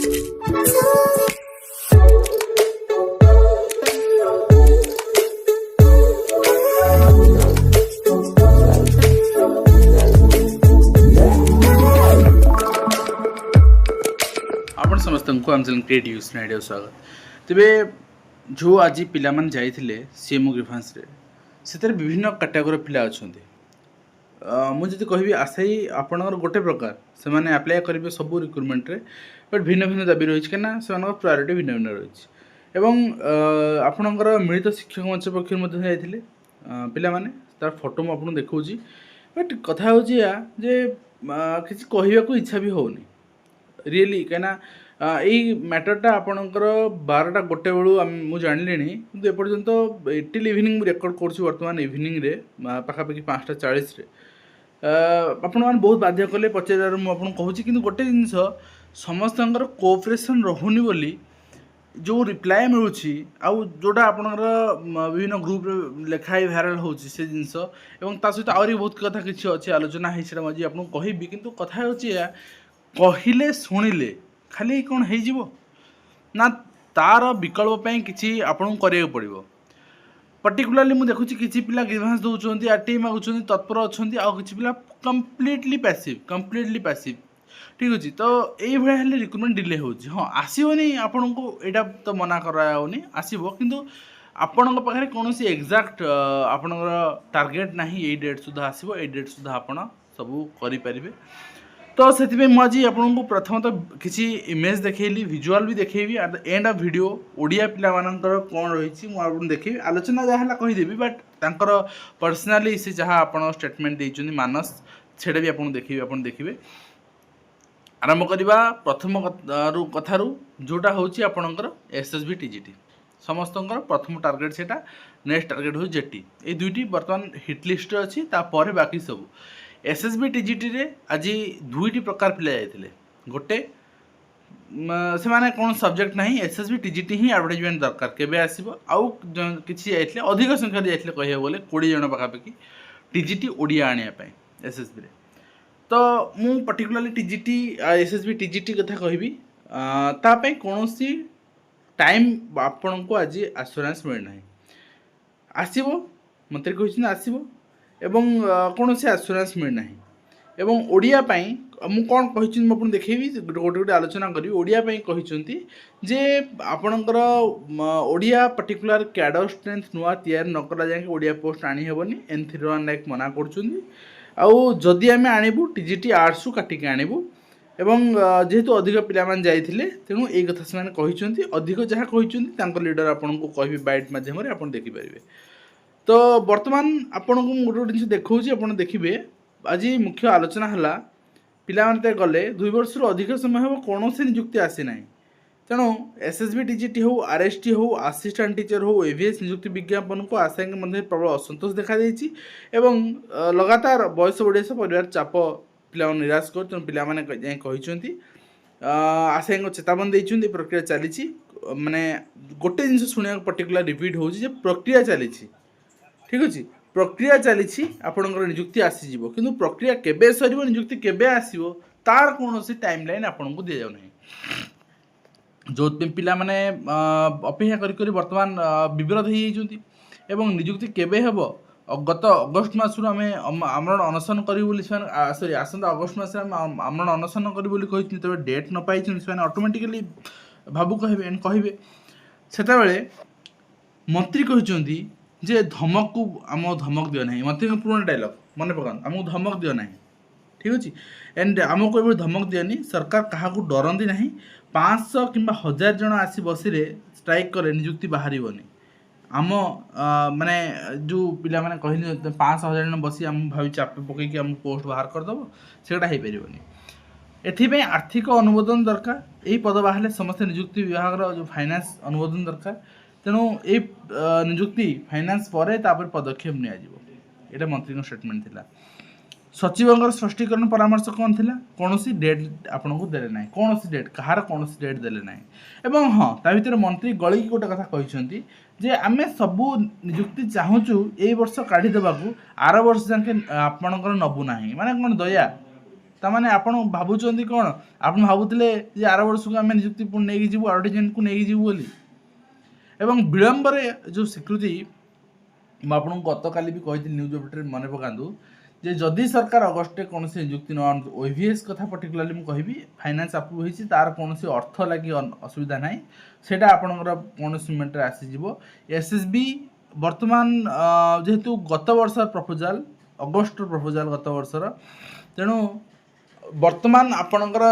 आपण समस्त को आम चैनल क्रिएटिव स्नाइडियो स्वागत। तेबे जो आज पिला मन जाइथिले सीएमओ ग्रीफांस रे सेतर विभिन्न कैटेगरी पिला अछंती। मुझे कहबी आशाई आपनकर गोटे प्रकार से माने अप्लाई करेंगे सब रिक्रुटमेंट रे, बट भिन्न भिन्न दाबी रही है से प्रायोरिटी भिन्न भिन्न रही है। आपणकर मिलित शिक्षक मंच पक्ष जाइए पिला माने तार फोटो मुझे आपको देखा, बट कथा हूँ या जे किसी कहवाक इच्छा भी होनी रियली कहीं यही मैटरटा आपणकर 12टा गोटे बेलू मुझे जानली कि एपर्तंत टिल इवनिंग रेकर्ड कर बर्तमान इवनिंग रे पाखापाखि 5:40 आपण मैंने बहुत बाध्य कले पचार मुझे कहूँ कि गोटे जिनस समस्त कोऑपरेशन रहुनी बोली जो रिप्लाय मिलूँ आउ जोटा आपणकर विभिन्न ग्रुप लेखाई भाइराल हो जिनस सहित आहरी बहुत कथा किसी अच्छी आलोचना है मजे आपको कहबी कि कथा हूँ या कहले शुणिले खाली कौन हो ना तार विकल्प पे किसी आपन करिया पड़ो। पर्टिकुलाली मुझे देखुची किसी पिला ग्रीवांस दौरान आरटीआई मागुंट तत्पर अच्छा आउ कि पिला कम्प्लीटली पैसिव ठीक अच्छे। तो ये भाया रिक्रुटमेंट डिले हो हाँ आसोनी आपन को यहाँ तो मना करानी आसो किंतु आपण पाखे कौन एक्जाक्ट आपण टार्गेट ना ये डेट सुधा आसो ये डेट सुधा आपड़ सब करें। तो से मुझे आपको प्रथमतः किसी इमेज देखली विजुअल भी देखी at the end of video Odia पिला मानकर कौन रही मुझे देखी आलोचना जहाँ कहीदेवी बट तांकर पर्सनाली से जहाँ आप स्टेटमेंट देते मानस सेटा भी आपको देखिए। आरंभ करवा प्रथम कथारू जोटा हूँ आपणकर एसएसबी टीजीटी समस्त प्रथम टार्गेट से नेक्स्ट टार्गेट हूँ जेटी ये दुईटी बर्तमान हिट लिस्ट अच्छी तापर बाकी सब एसएसबी टीजीटी रे आज दुईटी प्रकार पिला जाइए गोटे से माने कौन सब्जेक्ट नहीं एसएसबी टीजीटी ही एडवर्टाइजमेंट दरकार केबे आसीबो आउ किसी जाइए अधिक संख्या जाइए कह बोले 20 जन पाखापाखि टीजीटी ओडिया आने एसएसबी रे। तो मु पर्टिकुलरली टीजीटी एसएसबी टीजीटी कथा कहबी तापे कौन टाइम आपण को आज आश्योरेंस मिलना आसो मंत्री कहते आसो एवं कौन से आश्योरेंस मिलना एवं ओडिया मु कौन कही आपको देखेबी गोटे गोटे आलोचना करी ओडिया कहते जे आपणकर ओडिया पर्टिकुलर कैडर स्ट्रेंथ नुआ तैयार न करा जाए ओडिया पोस्ट आनी हेबनी N3 नायक मना करदी आम आणबू टीजीटी आर्ट्स काटिक आणबू एवं जेहेतु अधिक पिला जाइए तेणु ये कथा से कहते अधिक जहाँ कहते लीडर आपन को कह बाइट मध्यम आप देखिपारे। तो बर्तमान आपन को गोटे गोटे जिन देखा आप देखिए आज मुख्य आलोचना है पिला गले 2 वर्ष अधिक समय हम कौन से नियुक्ति आसी ना तेणु एसएसबी टीजीटी हो आरएसटी हो असिस्टेंट टीचर हो एवीएस नियुक्ति विज्ञापन को आशा मध्य प्रबल असंतोष देखा एवं लगातार बयस बढ़िया परिवार चाप पिला निराश कर तेणु पिला कहते आशा चेतावनी देते प्रक्रिया चली माने गोटे जिन शुणा पर्टिकुलर रिपीट हो प्रक्रिया चली ठीक अच्छे प्रक्रिया चली आपणकर नियुक्ति आसीज कि प्रक्रिया केबे सर नियुक्ति केबे आसो तार कौन टाइम लाइन आपन को दि जाऊना जो पिला माने अपेक्षा करी बर्तमान विव्रत हो नियुक्ति केबे हेब गत अगस्ट मसरू आम आमरण अनशन करूँ सरी आसंता अगस्ट मस आमरण अनशन करूँ तब डेट न पाई से ऑटोमेटिकली भावुक कहे से मंत्री कहते जे धमक को आम धमक दियो ना मंत्री पुराना डायलॉग मन पका आमको धमक दियो ना ठीक अच्छे एंड आमको ये धमक दियोनी सरकार क्या डरती ना 500 कि 1000 जन आसी बसी स्ट्राइक करे नियुक्ति बाहर आम माने जो पिला माने कहले 500,000 जन बसी आम भावी चाप पकईकि आम पोस्ट बाहर करदेव सेटा हो पार। एथि आर्थिक अनुमोदन दरकार यही पद बाहर समस्त नियुक्ति विभाग जो फाइनेंस अनुमोदन दरकार तेणु ये नियुक्ति फाइनेंस पर पदक्षेप निया मंत्री स्टेटमेंट थिला। सचिव स्पष्टीकरण परामर्श कौन थिला कौन सी डेट आपन को देले ना कौन सी डेट कहार कौन सी डेट देले ना एवं हाँ ता भीतर मंत्री गली गोटे कथा कहते जे आम सबू नियुक्ति चाहूँ ये वर्ष काढ़ी देवाक आर वर्ष जाके आपणकर नबू ना माने कौन दया तामाने आपण भाबुचंदी कोन आपण भाबुतले जे आर वर्ष को आम नियुक्ति पूर्ण नहीं जीवु एडवर्टाइजमेंट को नहीं जीवु बोली एवं विलंब जो स्वीकृति मुझे गत काली भी कही न्यूज अपडेट मन पकातु जे जदि सरकार अगस्ट कौन नियुक्ति न आनु ओवीएस कथा पर्टिकुलाली मुझे कहि फाइनान्स अप्रूव होती तार कौन अर्थ लगी असुविधा ना से आपणकर कौन मेटर आसीज एसएसबी बर्तमान जेहेतु गत वर्ष प्रपोजाल अगस्ट प्रपोजाल गत वर्षर तेणु बर्तमान आपणकर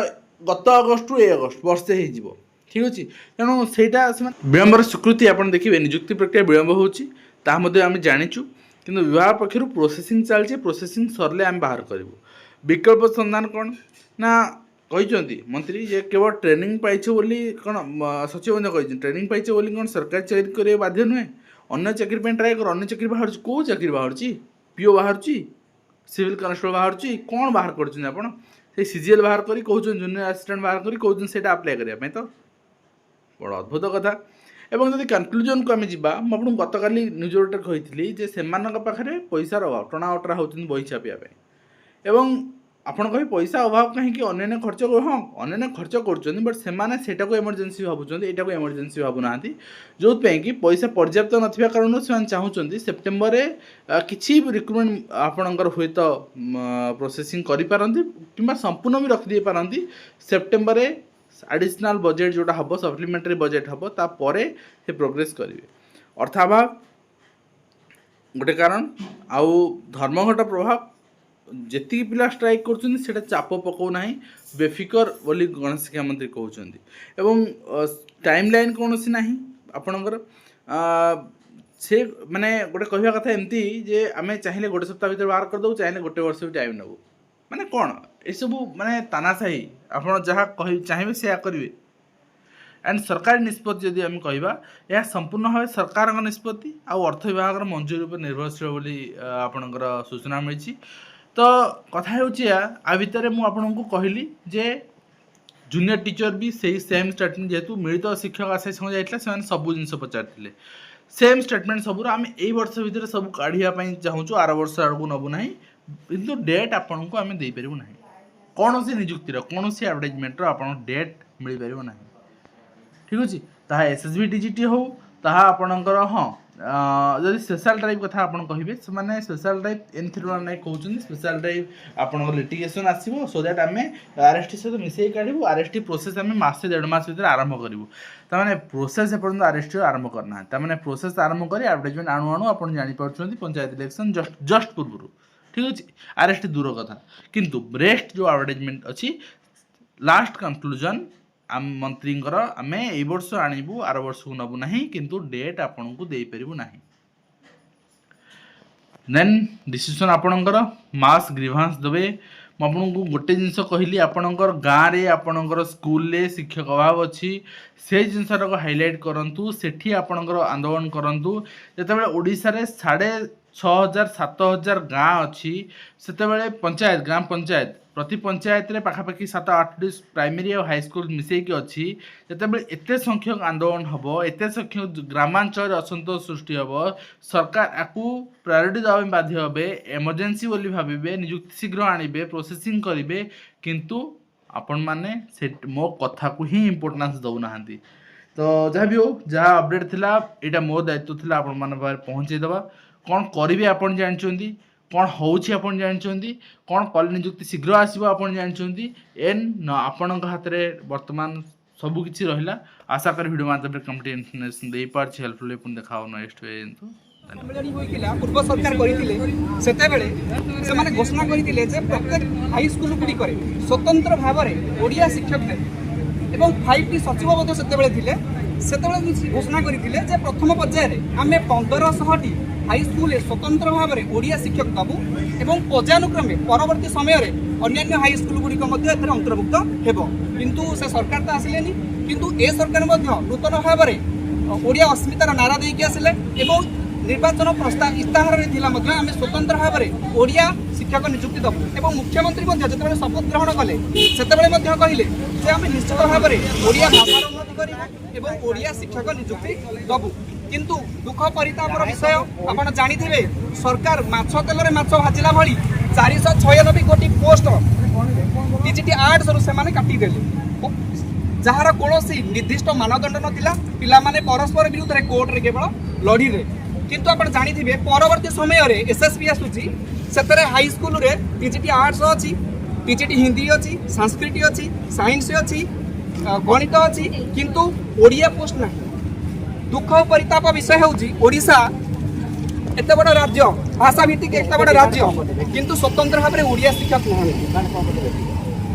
गत अगस्ट रु अगस्ट वर्षे हो ठीक अच्छे तेणु सेटा विलंबर स्वीकृति आप देखिए नियुक्ति प्रक्रिया विलंब होची आम जाचु किंतु विभाग पक्षर प्रोसेसिंग चलती प्रोसेसिंग सरले आम बाहर करूँ विकल्प संधान कौन ना कही मंत्री जे केवल ट्रेनिंग पाइछ बोली कौन सचिव कही ट्रेनिंग पाइछ बोली कौन सरकारी चाकरी करें बाध्य नुहे अन्य चाकरी ट्राए कर अन्य चाकरी बाहर कौ चाकरी बाहर पीओ बाहर सिविल कनेस्टेबल बाहर कौन बाहर कर सीजीएल बाहर कर कहते जूनियर असिस्टेंट बाहर कर कहते से अप्लाई करने तो बड़ा अद्भुत कथा एवं जब कनक्लूजन को आम जा मुझे गत काली न्यूज रिपोर्टर कही जे से पाखे पैसार अभाव टणा अटरा होती बही छापिया एवं आपड़ कह पैसा अभाव कहीं अन्य खर्च हाँ अन्य खर्च कर एमरजेंसी भावुं यहाँ एमरजेंसी भावुना जो कि पैसा पर्याप्त ना कारण से चाहूँगी सेप्टेम्बर किसी रिक्रुटमेंट आपणकर हुए तो प्रोसेसिंग करें कि संपूर्ण भी रखिदे पारती सेप्टेम्बर एडिशनल बजेट जोटा हम सप्लीमेंटरी बजेट हम तापर से प्रोग्रेस करेंगे अर्थाभाव गोटे कारण आउ धर्मघट प्रभाव जी पिला स्ट्राइक कर चाप पकाऊना बेफिकर बोली गणेश शिक्षा मंत्री कहते एवं टाइम लाइन कौन सी ना आपणकर से माने गोटे कहवा कथा एमती जे आम चाहिए गोटे सप्ताह भर बाहर करदे चाहिए गोटे वर्ष भी टाइम नबू माने कौन ये माने तानाशाही आप जहाँ कह चाहिए से करेंगे एंड सरकारी निष्पत्ति जदि आम कहवा यह संपूर्ण भाव सरकार निष्पत्ति आउ अर्थ विभाग मंजूरी पर निर्भरशील बोली आपणकर सूचना मिली तो कथा आ भितर मुझे कहली जे जूनियर टीचर भी सही सेम स्टेटमेंट जेहेतु मिलित शिक्षक आश्रय संघ जाइए से सब जिन पचार सेम स्टेटमेंट सबूर आम यही वर्ष भितर सब काढ़ापी चाहूँ आर वर्ष आड़क नबू ना किंतु डेट आपन को आम देपारू ना कौन सी निजुक्तिर कौन सी एडवर्टाइजमेंटर आप डेट मिल पार ना ठीक अच्छे ताहा एसएसबी डीजीटी हो ताहा आपणकर हाँ जदि स्पेशल ड्राइव कथा आप कहे से स्पेशल ड्राइव एन 319 कहते स्पेशल ड्राइव आप लिटिगेशन आसो सो दैट आम आरएसटी सहित मिसई काढ़ू आरएसटी प्रोसेस आम मसे 1.5 मास भर आरंभ करूँ ताने प्रोसेस एपर्तन आरएसटी आरंभ करना ताने प्रोसेस आरंभ कर एडवर्टाइजमेंट आणु आणु आप जापर पंचायत इलेक्शन जस्ट पूर्व ठीक अच्छे आरएसटी दूर कथा किंतु रेस्ट जो एडवर्टाइजमेंट अच्छी लास्ट कनक्लूजन आम मंत्री आम ए वर्ष आणबू आर वर्ष को नबू ना किंतु डेट आपन को दे पारू ना देन डिसीजन आपणकर मास ग्रीभांस देवे मुझे गोटे जिनस कहली आपणकर गाँव में आपणकर स्कूल शिक्षक अभाव अच्छी से जिनसर हाइलाइट करूँ सेठी आपणकर आंदोलन करूँ जिते ओडिशा रे 6,000-7,000 गाँ अच्छी से पंचायत ग्राम पंचायत प्रति पंचायत रे पाखापाखि 7-8 प्राइमरी और हाईस्कल मिसेकी अच्छी जिते एत संख्यक आंदोलन हम एत संख्यक ग्रामांचल असंतोष सृष्टि हम सरकार आपको प्रायोरिटी देवा बाध्य हे एमरजेंसी बोली भावे नियुक्ति शीघ्र आणबे प्रोसेसिंग करेंगे किंतु आपण मैंने मो कथा को ही इम्पोर्टान्स दौना तो जहाँ भी हो जहाँ अपडेट थिला यहाँ मो दायित्व थिला आपण मान पहुँचेदेवा कौन करेंगे आप जानते कौन होपन जानते कौन कल नियुक्ति शीघ्र आसो आप जानते एन न आपण हाथ में बर्तमान सबकि रहा आशा कर भिडियो माध्यम कमिटी इन्फर्मेशन दे पार्छ हेल्पफुल पुणी देखा नेक्स्ट पूर्व सरकार से घोषणा करते प्रत्येक हाई स्कूल गुड़िक स्वतंत्र भाव में ओडिया शिक्षक देवे और 5टी सचिव से घोषणा करते प्रथम पर्यायर आम 1500टी हाई स्कूल स्वतंत्र भाव में ओडिया शिक्षक दबू और पर्यानुक्रमे परवर्ती समय अन्य हाई स्कूल गुड़िक अंतर्भुक्त हो किंतु से सरकार तो आसिले किंतु ए सरकार नूतन भाव में ओडिया अस्मितार नारा देकी आसिले निर्वाचन प्रस्ताव इस्ताहार आम स्वतंत्र भाव में ओडिया शिक्षक नियुक्ति दबू और मुख्यमंत्री जो शपथ ग्रहण कले से कहले आम निश्चित भाव में ओडिया भाषार उन्नति करूँ ओडिया शिक्षक नियुक्ति दबू किंतु दुख परितापर विषय आप जानी सरकार माछ तेल में माछ भाजिला भली 496 कोटी पोस्ट टीजीटी 800 से माने काटी देले जार कौन निर्दिष्ट मानदंड नाला पिलाने परस्पर विरुद्ध रे कोर्ट रे केवल लड़ी रे किंतु आप जानी परवर्ती समय एसएसबी आसूची से हाई स्कूल रे टीजीटी 800 अच्छी टीजीटी हिंदी अच्छी संस्कृत अच्छी साइंस अच्छी गणित अच्छी किंतु ओडिया पोस्ट ना दुख और परिताप विषय होशा एत बड़ राज्य भाषा भित्तिक एत बड़ राज्य किंतु स्वतंत्र भाव में ओडिया शिक्षक ना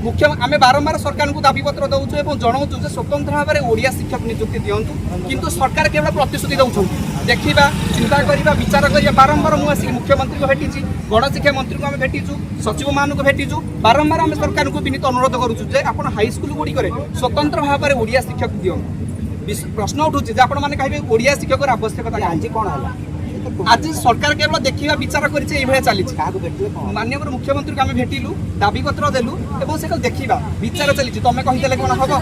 मुख्य आम बारंबार सरकार को दाबी पत्र दौचु और जनाऊँ स्वतंत्र भाव में ओडिया शिक्षक नियुक्ति दिंतु किंतु सरकार केवल प्रतिश्रुति दौरान देखा चिंता करवा विचार करवा बारंबार मुझे मुख्यमंत्री को भेटी गणशिक्षा मंत्री को आम भेटीचु सचिव मान को भेटीचु बारंबार आम सरकार को विनीत अनुरोध करुचु आप हाई स्कूल गुड़िक स्वतंत्र भाव में ओडिया शिक्षक दिंतु प्रश्न उठूँ आप कहे ओडिया शिक्षक आवश्यकता आज कौन है आज सरकार केवल देखा विचार कर चली माननीय मुख्यमंत्री को आम भेटिलु दाबी पत्र देलु और से देखा विचार चली तुम कहीदे कौन हम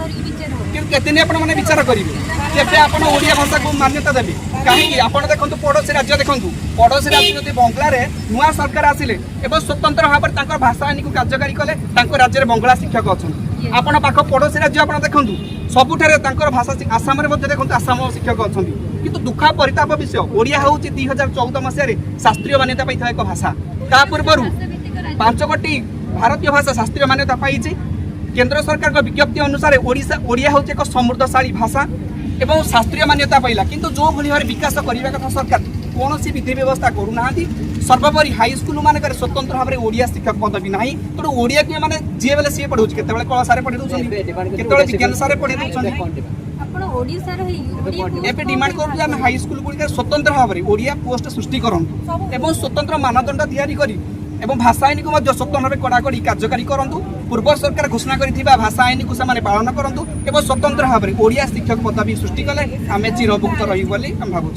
कि आपने विचार करेंगे केवे आप ओडिया भाषा को मान्यता देवी कहीं आप देखो पड़ोसी राज्य देखो पड़ोसी राज्य बंगलार नुआ सरकार आसिले और स्वतंत्र भाव में भाषा आईन को कार्यकारी कले राज्य में बंगला शिक्षक अच्छा आपण पाख पड़ोसी राज्य आप देखो सबुठारे भाषा आसाम देखो आसाम शिक्षक अच्छा किंतु दुख परिताप विषय ओडिया हूँ 2014 मसीह शास्त्रीय मान्यता पाई एक भाषा ता पूर्व 5 कोटी भारतीय भाषा शास्त्रीय मान्यता पाई केंद्र सरकार का विज्ञप्ति अनुसार ओडिया हूँ एक समृद्धशाली भाषा एवं शास्त्रीय मान्यता पाइला किंतु जो भली भाव विकास करने कथा सरकार कौन सी विधि व्यवस्था करूना सर्वोपरि हाई स्कूल मान स्वतंत्र भाव में ओडिया शिक्षक पदवी ना तेणु ओडिया को मैंने जी बेले सी पढ़ाऊँ केतवे कला सारे पढ़े दूसरे विज्ञान सारे पढ़े एवं डिमांड करूँ हाई स्कूल गुड़िक स्वतंत्र भाव में ओडिया पोस्ट सृष्टि करंतु एवं स्वतंत्र मानदंड तैयारी करी एवं भाषा आईन को स्वतंत्र भाव कड़ाकड़ी कार्यकारी करूँ पूर्व सरकार घोषणा कर भाषा आईन को पालन करूँ एवं स्वतंत्र भाव में ओडिया शिक्षक पदवी सृष्टि कले आम चिरभुक्त रही भावुँ।